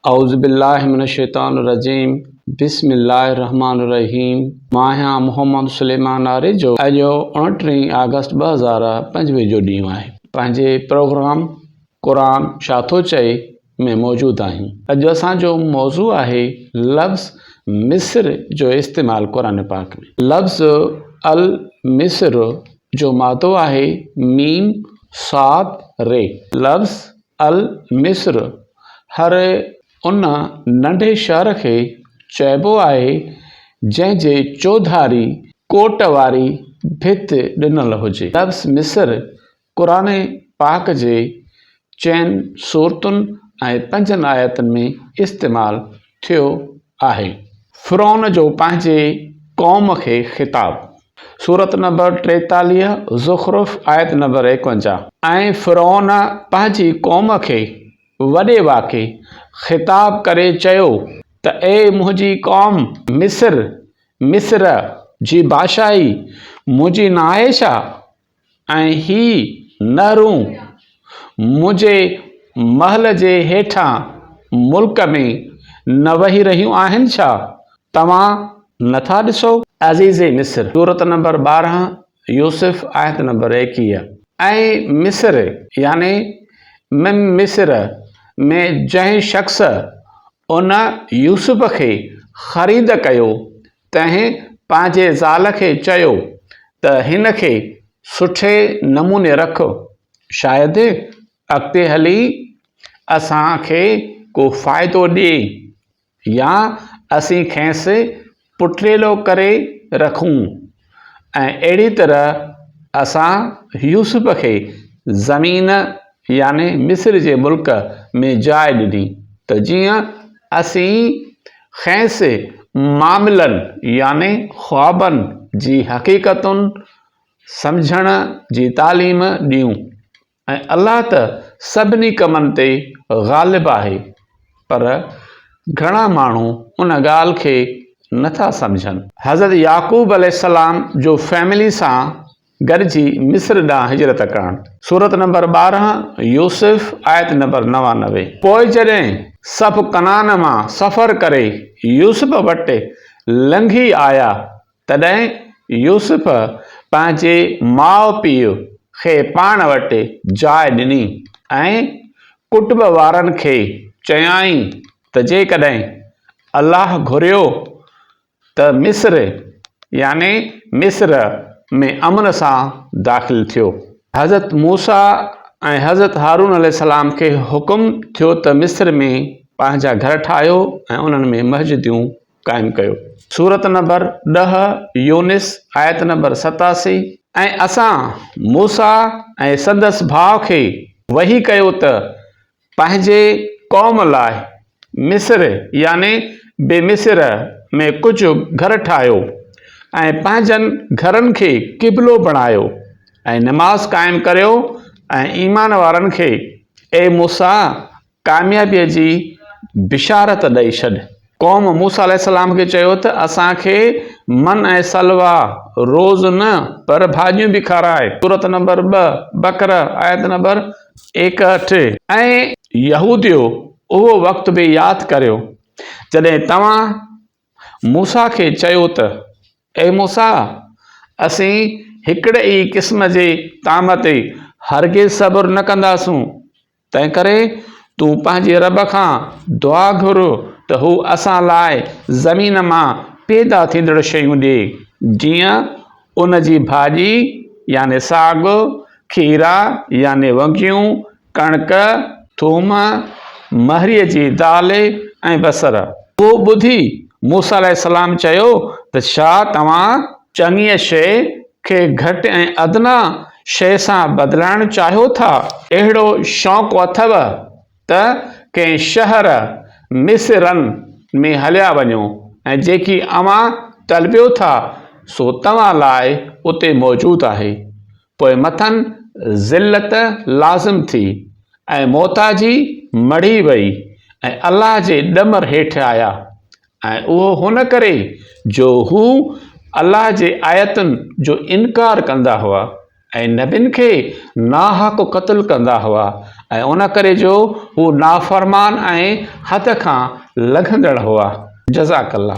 औज़ुबिल्लाहिमिनश्शैतानिर्रजीम बिस्मिल्लाहिर्रहमानिर्रहीम। मां आहियां मोहम्मद सुलेमान आरेजो। अॼु 29 अगस्त 2025 जो ॾींहुं आहे। पंहिंजे प्रोग्राम क़ुरान छा थो चए में मौजूदु आहियूं। अॼु असांजो मौज़ू आहे लफ़्ज़ मिस्र जो इस्तेमालु क़ुरान पाक में। लफ़्ज़ अल मिस्र जो मादो आहे मीम साद रे। लफ़्ज़ अल मिस्र हर उन नंढे शहर खे चइबो आहे जंहिंजे चौधारी कोट वारी भित ॾिनल हुजे। लफ़्ज़ मिस्र क़ुरान पाक जे 4 सूरतुनि ऐं 5 आयतुनि में इस्तेमालु थियो आहे। फ़िरौन जो पंहिंजे क़ौम खे ख़िताब, सूरत नंबर 43 ज़ुख़रुफ़ आयत नंबर 51। ऐं फ़िरौन पंहिंजी क़ौम खे वॾे वाके ख़िताब करे चयो त ए मुंहिंजी क़ौम मिस्र जी बादशाही मुंहिंजी न आहे छा? ऐं ही नहरूं मुंहिंजे महल जे हेठां मुल्क में न वही रहियूं आहिनि छा? तव्हां नथा ॾिसो? अज़ीज़े मिस्र, सूरत नंबर 12 यूसुफ़ आयत नंबर 21। ऐं मिस्र याने मिस्र में जंहिं शख़्स उन यूसुफ़ खे ख़रीद कयो तंहिं पंहिंजे ज़ाल खे चयो त हिन खे सुठे नमूने रख, शायदि अॻिते हली असांखे को फ़ाइदो ॾिए या असीं खेसि पुठिरेलो करे रखूं। ऐं अहिड़ी तरह असां यूसुफ़ खे ज़मीन याने मिस्र जे मुल्क में जाइ ॾिनी त जीअं असीं खेसि मामलनि याने ख़्वाबनि जी हक़ीक़तुनि सम्झण जी तालीम ॾियूं। ऐं अल्लाह त सभिनी कमनि ते ग़ालिब आहे, पर घणा माण्हू उन ॻाल्हि खे नथा सम्झनि। हज़रत याक़ूब अलैहिस्सलाम जो फैमिली सां गॾिजी मिस्र ॾांहुं हिजरत करणु, सूरत नंबर 12 यूसुफ़ आयत नंबर 99। पोइ जॾहिं सभु कनान मां सफ़र करे यूसुफ़ वटि लंघी आया तॾहिं यूसुफ़ पंहिंजे माउ पीउ खे पाण वटि जाइ ॾिनी ऐं कुटुंब वारनि खे चयाईं त जेकॾहिं अल्लाह घुरियो त मिस्र याने मिस्र में अमन सां दाख़िल थियो। हज़रत मूसा ऐं हज़रत हारून अलैहिस्सलाम खे हुकुम थियो त मिस्र में पंहिंजा घर ठाहियो ऐं उन्हनि में मस्जिदियूं क़ाइमु कयो, सूरत नंबर 10 यूनिस आयत नंबर 87। ऐं असां मूसा ऐं संदसि भाउ खे वही कयो त पंहिंजे क़ौम लाइ मिस्र याने बेमिस्र में कुझु घर ठाहियो ऐं पंहिंजनि घरनि खे क़िबलो बणायो ऐं नमाज़ क़ाइमु करियो ऐं ईमान वारनि खे ए मूसा कामयाबीअ जी बिशारत ॾेई छॾ। क़ौम मूसा अलैहिस्सलाम खे चयो त असांखे मन ऐं सलवा रोज़ न पर भाॼियूं बि खाराए, सूरत नंबर 2 बकरा आयत नंबर 61। ऐं यहूदियो उहो वक़्तु बि यादि करियो जॾहिं तव्हां मूसा खे चयो त ए मूसा असीं हिकिड़े ई क़िस्म जे ताम ते हरगिज़ सब्र न कंदासूं, तंहिं करे तूं पंहिंजे रब खां दुआ घुर त हू असां लाइ ज़मीन मां पैदा थींदड़ शयूं ॾिए, जीअं उन जी भाॼी याने साग, खीरा याने वंगियूं, कणिक, थूम, महरीअ जी दाल ऐं बसर। उहो ॿुधी मूसा अलैहिस्सलाम चयो त छा तव्हां चङीअ शइ खे घटि ऐं अदना शइ सां बदिलाइणु चाहियो था? अहिड़ो शौक़ु अथव त कंहिं शहर मिस्रनि में हलिया वञो ऐं जेकी अव्हां तलबियो था सो तव्हां लाइ उते मौजूदु आहे। पोइ मथनि ज़िल्लत लाज़िम थी ऐं मोहताजी मढ़ी वई ऐं अल्लाह जे ॾमर हेठि आया। ऐं उहो हुन करे जो हू अल्लाह जे आयतुनि जो इनकार कंदा हुआ ऐं नबियुनि खे नाहक़ क़त्ल कंदा हुआ ऐं उन करे जो हू नाफ़रमान ऐं हथ खां लघंदड़ हुआ। जज़ाकल्ला।